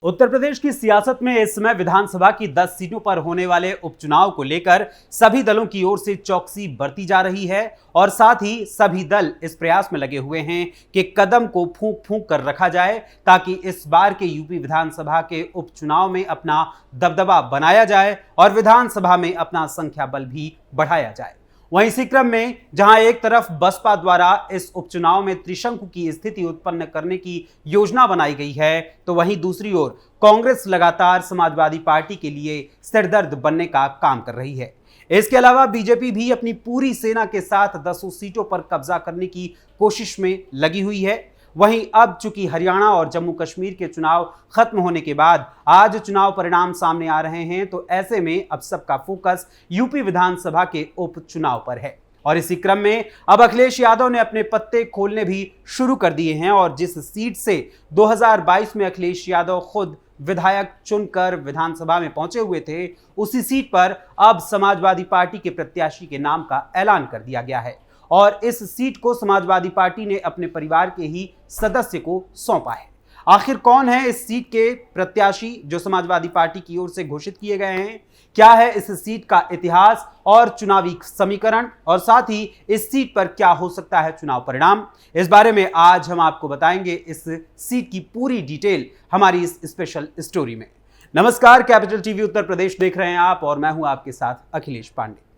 उत्तर प्रदेश की सियासत में इस समय विधानसभा की 10 सीटों पर होने वाले उपचुनाव को लेकर सभी दलों की ओर से चौकसी बरती जा रही है और साथ ही सभी दल इस प्रयास में लगे हुए हैं कि कदम को फूंक फूंक कर रखा जाए ताकि इस बार के यूपी विधानसभा के उपचुनाव में अपना दबदबा बनाया जाए और विधानसभा में अपना संख्या बल भी बढ़ाया जाए। वहीं इसी क्रम में जहां एक तरफ बसपा द्वारा इस उपचुनाव में त्रिशंकु की स्थिति उत्पन्न करने की योजना बनाई गई है, तो वहीं दूसरी ओर कांग्रेस लगातार समाजवादी पार्टी के लिए सिरदर्द बनने का काम कर रही है। इसके अलावा बीजेपी भी अपनी पूरी सेना के साथ 10 सीटों पर कब्जा करने की कोशिश में लगी हुई है। वहीं अब चूंकि हरियाणा और जम्मू कश्मीर के चुनाव खत्म होने के बाद आज चुनाव परिणाम सामने आ रहे हैं, तो ऐसे में अब सबका फोकस यूपी विधानसभा के उपचुनाव पर है और इसी क्रम में अब अखिलेश यादव ने अपने पत्ते खोलने भी शुरू कर दिए हैं और जिस सीट से 2022 में अखिलेश यादव खुद विधायक चुनकर विधानसभा में पहुंचे हुए थे, उसी सीट पर अब समाजवादी पार्टी के प्रत्याशी के नाम का ऐलान कर दिया गया है और इस सीट को समाजवादी पार्टी ने अपने परिवार के ही सदस्य को सौंपा है। आखिर कौन है इस सीट के प्रत्याशी जो समाजवादी पार्टी की ओर से घोषित किए गए हैं? क्या है इस सीट का इतिहास और चुनावी समीकरण और साथ ही इस सीट पर क्या हो सकता है चुनाव परिणाम? इस बारे में आज हम आपको बताएंगे इस सीट की पूरी डिटेल हमारी इस स्पेशल स्टोरी में। नमस्कार, कैपिटल टीवी उत्तर प्रदेश देख रहे हैं आप और मैं हूं आपके साथ अखिलेश पांडे।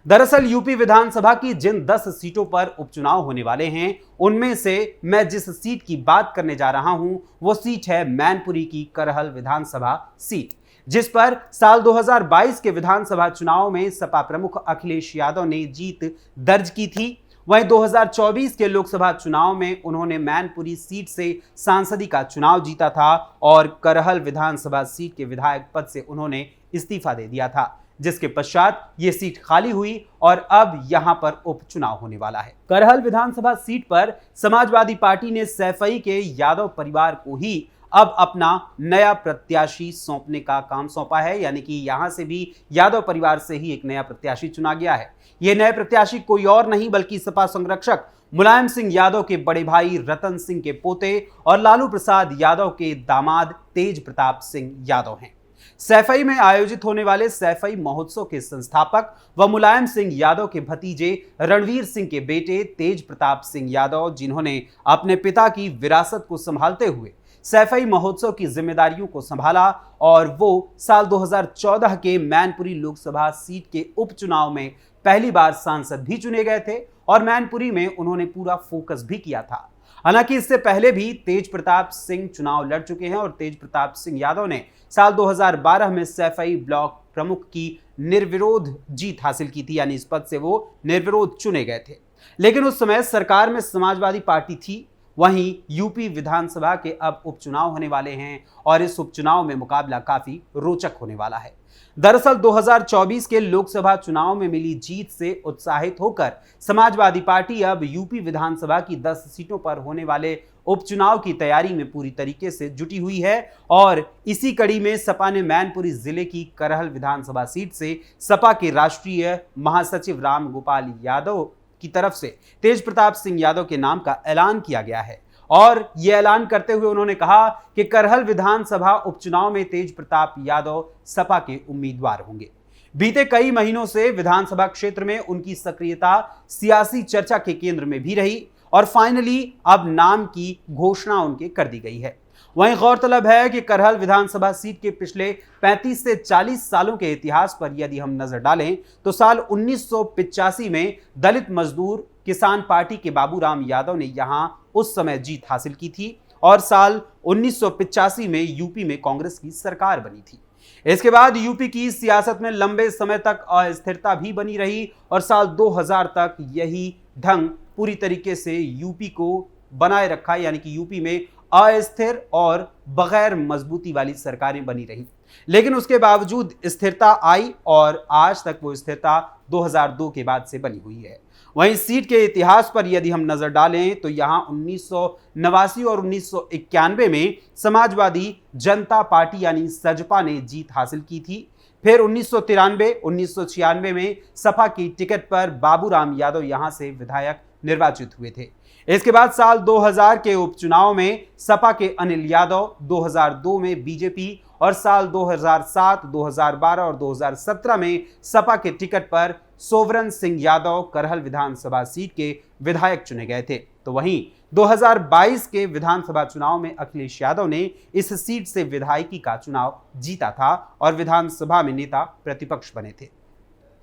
दरअसल यूपी विधानसभा की जिन 10 सीटों पर उपचुनाव होने वाले हैं, उनमें से मैं जिस सीट की बात करने जा रहा हूं वो सीट है मैनपुरी की करहल विधानसभा सीट, जिस पर साल 2022 के विधानसभा चुनाव में सपा प्रमुख अखिलेश यादव ने जीत दर्ज की थी। वहीं 2024 के लोकसभा चुनाव में उन्होंने मैनपुरी सीट से सांसदी का चुनाव जीता था और करहल विधानसभा सीट के विधायक पद से उन्होंने इस्तीफा दे दिया था, जिसके पश्चात ये सीट खाली हुई और अब यहां पर उपचुनाव होने वाला है। करहल विधानसभा सीट पर समाजवादी पार्टी ने सैफई के यादव परिवार को ही अब अपना नया प्रत्याशी सौंपने का काम सौंपा है, यानी कि यहां से भी यादव परिवार से ही एक नया प्रत्याशी चुना गया है। यह नए प्रत्याशी कोई और नहीं बल्कि सपा संरक्षक मुलायम सिंह यादव के बड़े भाई रतन सिंह के पोते और लालू प्रसाद यादव के दामाद तेज प्रताप सिंह यादव हैं। सैफई में आयोजित होने वाले सैफई महोत्सव के संस्थापक व मुलायम सिंह यादव के भतीजे रणवीर सिंह के बेटे तेज प्रताप सिंह यादव, जिन्होंने अपने पिता की विरासत को संभालते हुए सैफई महोत्सव की जिम्मेदारियों को संभाला और वो साल 2014 के मैनपुरी लोकसभा सीट के उपचुनाव में पहली बार सांसद भी चुने गए थे और मैनपुरी में उन्होंने पूरा फोकस भी किया था। हालांकि इससे पहले भी तेज प्रताप सिंह चुनाव लड़ चुके हैं और तेज प्रताप सिंह यादव ने साल 2012 में सैफई ब्लॉक प्रमुख की निर्विरोध जीत हासिल की थी, यानी इस पद से वो निर्विरोध चुने गए थे। लेकिन उस समय सरकार में समाजवादी पार्टी थी। वहीं यूपी विधानसभा के अब उपचुनाव होने वाले हैं और इस उपचुनाव में मुकाबला काफी रोचक होने वाला है। दरअसल 2024 के लोकसभा चुनाव में मिली जीत से उत्साहित होकर समाजवादी पार्टी अब यूपी विधानसभा की 10 सीटों पर होने वाले उपचुनाव की तैयारी में पूरी तरीके से जुटी हुई है और इसी कड़ी में सपा ने मैनपुरी जिले की करहल विधानसभा सीट से सपा के राष्ट्रीय महासचिव राम गोपाल यादव की तरफ से तेज प्रताप सिंह यादव के नाम का ऐलान किया गया है और यह ऐलान करते हुए उन्होंने कहा कि करहल विधानसभा उपचुनाव में तेज प्रताप यादव सपा के उम्मीदवार होंगे। बीते कई महीनों से विधानसभा क्षेत्र में उनकी सक्रियता सियासी चर्चा के केंद्र में भी रही और फाइनली अब नाम की घोषणा उनके कर दी गई है। वहीं गौरतलब है कि करहल विधानसभा सीट के पिछले 35 से 40 सालों के इतिहास पर यदि हम नजर डालें तो साल 1985 में दलित मजदूर किसान पार्टी के बाबूराम यादव ने यहां उस समय जीत हासिल की थी और साल 1985 में यूपी में कांग्रेस की सरकार बनी थी। इसके बाद यूपी की सियासत में लंबे समय तक अस्थिरता भी बनी रही और साल 2000 तक यही ढंग पूरी तरीके से यूपी को बनाए रखा, यानी कि यूपी में अस्थिर और बगैर मजबूती वाली सरकारें बनी रही। लेकिन उसके बावजूद स्थिरता आई और आज तक वो स्थिरता 2002 के बाद से बनी हुई है। वहीं सीट के इतिहास पर यदि हम नजर डालें तो यहां 1989 और 1991 में समाजवादी जनता पार्टी यानी सजपा ने जीत हासिल की थी। फिर 1993, 1996 में सपा की टिकट पर बाबूराम यादव यहां से विधायक निर्वाचित हुए थे। इसके बाद साल 2000 के उपचुनाव में सपा के अनिल यादव, 2002 में बीजेपी और साल 2007, 2012 और 2017 में सपा के टिकट पर सोवरन सिंह यादव करहल विधानसभा सीट के विधायक चुने गए थे। तो वहीं 2022 के विधानसभा चुनाव में अखिलेश यादव ने इस सीट से विधायकी का चुनाव जीता था और विधानसभा में नेता प्रतिपक्ष बने थे।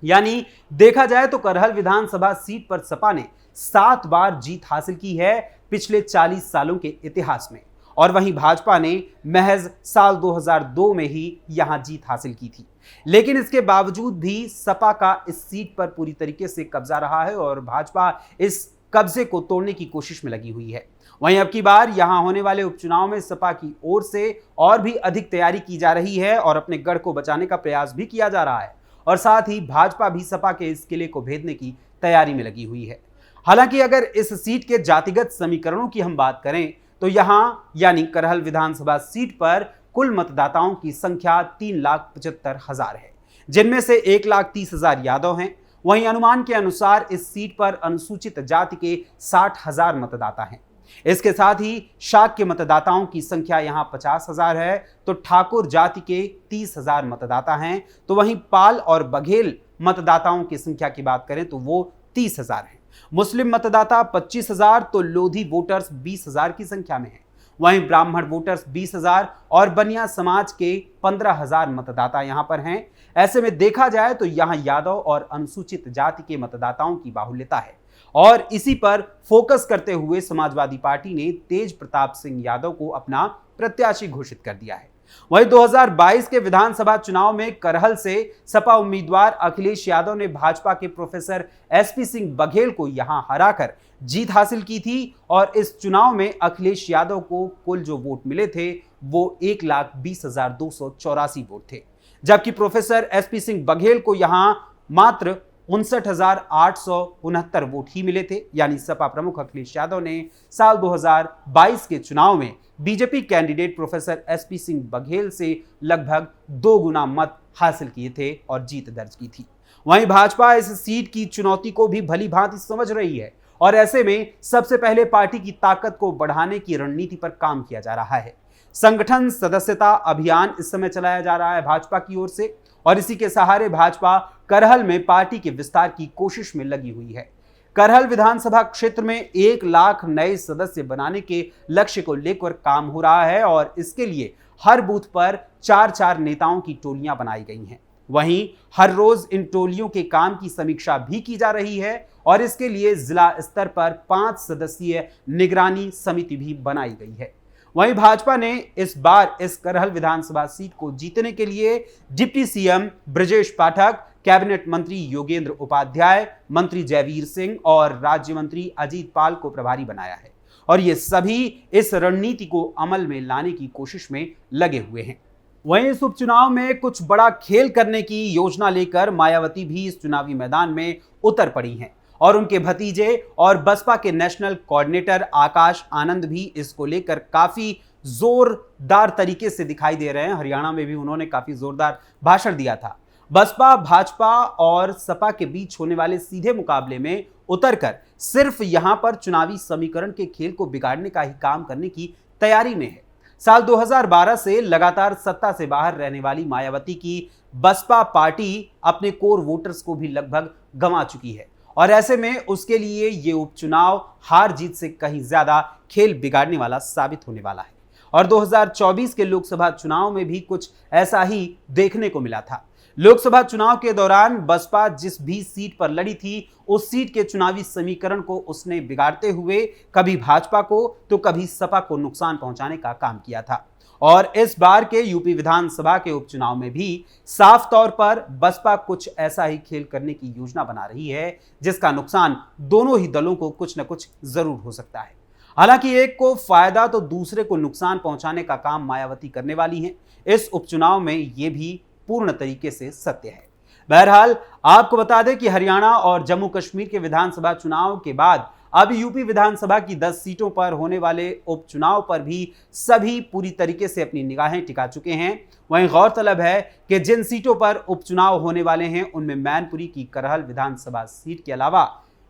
यानी देखा जाए तो करहल विधानसभा सीट पर सपा ने 7 बार जीत हासिल की है पिछले 40 सालों के इतिहास में, और वहीं भाजपा ने महज साल 2002 में ही यहां जीत हासिल की थी। लेकिन इसके बावजूद भी सपा का इस सीट पर पूरी तरीके से कब्जा रहा है और भाजपा इस कब्जे को तोड़ने की कोशिश में लगी हुई है। वहीं अब की बार यहां होने वाले उपचुनाव में सपा की ओर से और भी अधिक तैयारी की जा रही है और अपने गढ़ को बचाने का प्रयास भी किया जा रहा है, और साथ ही भाजपा भी सपा के इस किले को भेदने की तैयारी में लगी हुई है। हालांकि अगर इस सीट के जातिगत समीकरणों की हम बात करें तो यहां यानी करहल विधानसभा सीट पर कुल मतदाताओं की संख्या 3,75,000 है, जिनमें से 1,30,000 यादव हैं। वहीं अनुमान के अनुसार इस सीट पर अनुसूचित जाति के 60,000 मतदाता हैं। इसके साथ ही शाक्य मतदाताओं की संख्या यहां 50,000 है, तो ठाकुर जाति के 30,000 मतदाता हैं। तो वहीं पाल और बघेल मतदाताओं की संख्या की बात करें तो वो 30,000 हैं। मुस्लिम मतदाता 25,000, तो लोधी वोटर्स 20,000 की संख्या में हैं। वहीं ब्राह्मण वोटर्स 20,000 और बनिया समाज के 15,000 मतदाता यहां पर हैं। ऐसे में देखा जाए तो यहां यादव और अनुसूचित जाति के मतदाताओं की बाहुल्यता है, और इसी पर फोकस करते हुए समाजवादी पार्टी ने तेज प्रताप सिंह यादव को अपना प्रत्याशी घोषित कर दिया है। वहीं 2022 के विधानसभा चुनाव में करहल से सपा उम्मीदवार अखिलेश यादव ने भाजपा के प्रोफेसर एसपी सिंह बघेल को यहां हराकर जीत हासिल की थी, और इस चुनाव में अखिलेश यादव को कुल जो वोट मिले थे वो 1,20,284 वोट थे, जबकि प्रोफेसर एसपी सिंह बघेल को यहां मात्र 59,869 वोट ही मिले थे। यानी सपा प्रमुख अखिलेश यादव ने साल 2022 के चुनाव में BJP candidate professor SP Singh Baghel से लगभग 2 गुना मत हासिल किए थे और जीत दर्ज की थी। वहीं भाजपा इस सीट की चुनौती को भी भली भांति समझ रही है, और ऐसे में सबसे पहले पार्टी की ताकत को बढ़ाने की रणनीति पर काम किया जा रहा है। संगठन सदस्यता अभियान इस समय चलाया जा रहा है भाजपा की ओर से, और इसी के सहारे भाजपा करहल में पार्टी के विस्तार की कोशिश में लगी हुई है। करहल विधानसभा क्षेत्र में 1 लाख नए सदस्य बनाने के लक्ष्य को लेकर काम हो रहा है, और इसके लिए हर बूथ पर 4-4 नेताओं की टोलियां बनाई गई हैं। वहीं हर रोज इन टोलियों के काम की समीक्षा भी की जा रही है, और इसके लिए जिला स्तर पर 5 सदस्यीय निगरानी समिति भी बनाई गई है। वहीं भाजपा ने इस बार इस करहल विधानसभा सीट को जीतने के लिए deputy CM Brajesh Pathak, cabinet मंत्री योगेंद्र उपाध्याय, मंत्री जयवीर सिंह और राज्य मंत्री अजीत पाल को प्रभारी बनाया है, और ये सभी इस रणनीति को अमल में लाने की कोशिश में लगे हुए हैं। वहीं इस उपचुनाव में कुछ बड़ा खेल करने की योजना लेकर मायावती भी इस चुनावी मैदान में उतर पड़ी हैं, और उनके भतीजे और बसपा के नेशनल कोऑर्डिनेटर आकाश आनंद भी इसको लेकर काफी जोरदार तरीके से दिखाई दे रहे हैं। हरियाणा में भी उन्होंने काफी जोरदार भाषण दिया था। बसपा, भाजपा और सपा के बीच होने वाले सीधे मुकाबले में उतरकर सिर्फ यहां पर चुनावी समीकरण के खेल को बिगाड़ने का ही काम करने की तैयारी में है। साल 2012 से लगातार सत्ता से बाहर रहने वाली मायावती की बसपा पार्टी अपने कोर वोटर्स को भी लगभग गंवा चुकी है, और ऐसे में उसके लिए ये उपचुनाव हार जीत से कहीं ज्यादा खेल बिगाड़ने वाला साबित होने वाला है। और 2024 के लोकसभा चुनाव में भी कुछ ऐसा ही देखने को मिला था। लोकसभा चुनाव के दौरान बसपा जिस भी सीट पर लड़ी थी, उस सीट के चुनावी समीकरण को उसने बिगाड़ते हुए कभी भाजपा को तो कभी सपा को नुकसान पहुंचाने का काम किया था। और इस बार के यूपी विधानसभा के उपचुनाव में भी साफ तौर पर बसपा कुछ ऐसा ही खेल करने की योजना बना रही है, जिसका नुकसान दोनों ही दलों को कुछ न कुछ जरूर हो सकता है। हालांकि एक को फायदा तो दूसरे को नुकसान पहुंचाने का काम मायावती करने वाली हैं। इस उपचुनाव में यह भी पूर्ण तरीके से सत्य है। बहरहाल आपको बता दें कि हरियाणा और जम्मू कश्मीर के विधानसभा चुनाव के बाद अब यूपी विधानसभा की 10 सीटों पर होने वाले उपचुनाव पर भी सभी पूरी तरीके से अपनी निगाहें टिका चुके हैं। वहीं गौरतलब है कि जिन सीटों पर उपचुनाव होने वाले हैं उनमें मैनपुरी की करहल विधानसभा सीट के अलावा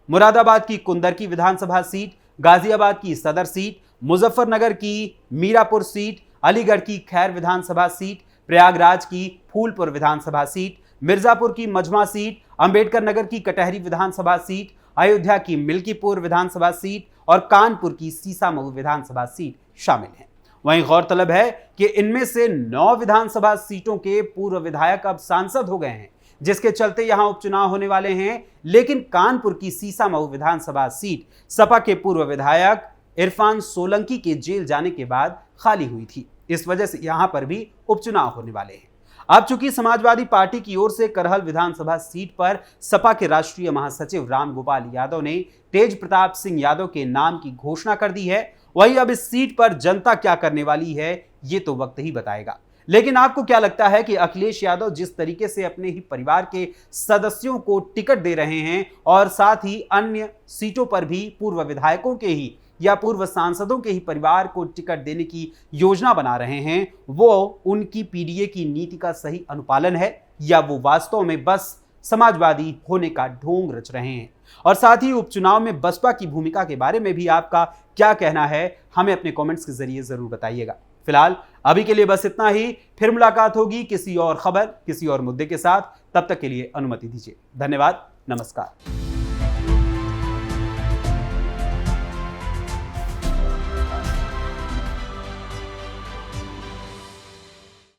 मुरादाबाद की कुंदरकी विधानसभा सीट, गाजियाबाद की सदर सीट, मुजफ्फरनगर की मीरापुर सीट, अलीगढ़ की खैर विधानसभा सीट, प्रयागराज की फूलपुर विधानसभा सीट, मिर्जापुर की मजमा सीट, अंबेडकर नगर की कटहरी विधानसभा सीट, अयोध्या की मिल्कीपुर विधानसभा सीट और कानपुर की सीसामऊ विधानसभा सीट शामिल हैं। वहीं गौरतलब है कि इनमें से 9 विधानसभा सीटों के पूर्व विधायक अब सांसद हो गए हैं, जिसके चलते यहां उपचुनाव होने वाले हैं। लेकिन कानपुर की सीसामऊ विधानसभा सीट सपा के पूर्व विधायक इरफान सोलंकी के जेल जाने के बाद खाली हुई थी। इस वजह से यहां पर भी उपचुनाव होने वाले हैं। अब चूंकि समाजवादी पार्टी की ओर से करहल विधानसभा सीट पर सपा के राष्ट्रीय महासचिव रामगोपाल यादव ने तेज प्रताप सिंह यादव के नाम की घोषणा कर दी है, वहीं अब इस सीट पर जनता क्या करने वाली है ये तो वक्त ही बताएगा। लेकिन आपको क्या लगता है कि अखिलेश यादव जिस तरीके से अपने ही परिवार के सदस्यों को टिकट दे रहे हैं और साथ ही अन्य सीटों पर भी पूर्व विधायकों के ही या पूर्व सांसदों के ही परिवार को टिकट देने की योजना बना रहे हैं, वो उनकी पीडीए की नीति का सही अनुपालन है या वो वास्तव में बस समाजवादी होने का ढोंग रच रहे हैं? और साथ ही उपचुनाव में बसपा की भूमिका के बारे में भी आपका क्या कहना है, हमें अपने कमेंट्स के जरिए जरूर बताइएगा। फिलहाल अभी के लिए बस इतना ही। फिर मुलाकात होगी किसी और खबर, किसी और मुद्दे के साथ। तब तक के लिए अनुमति दीजिए। धन्यवाद। नमस्कार।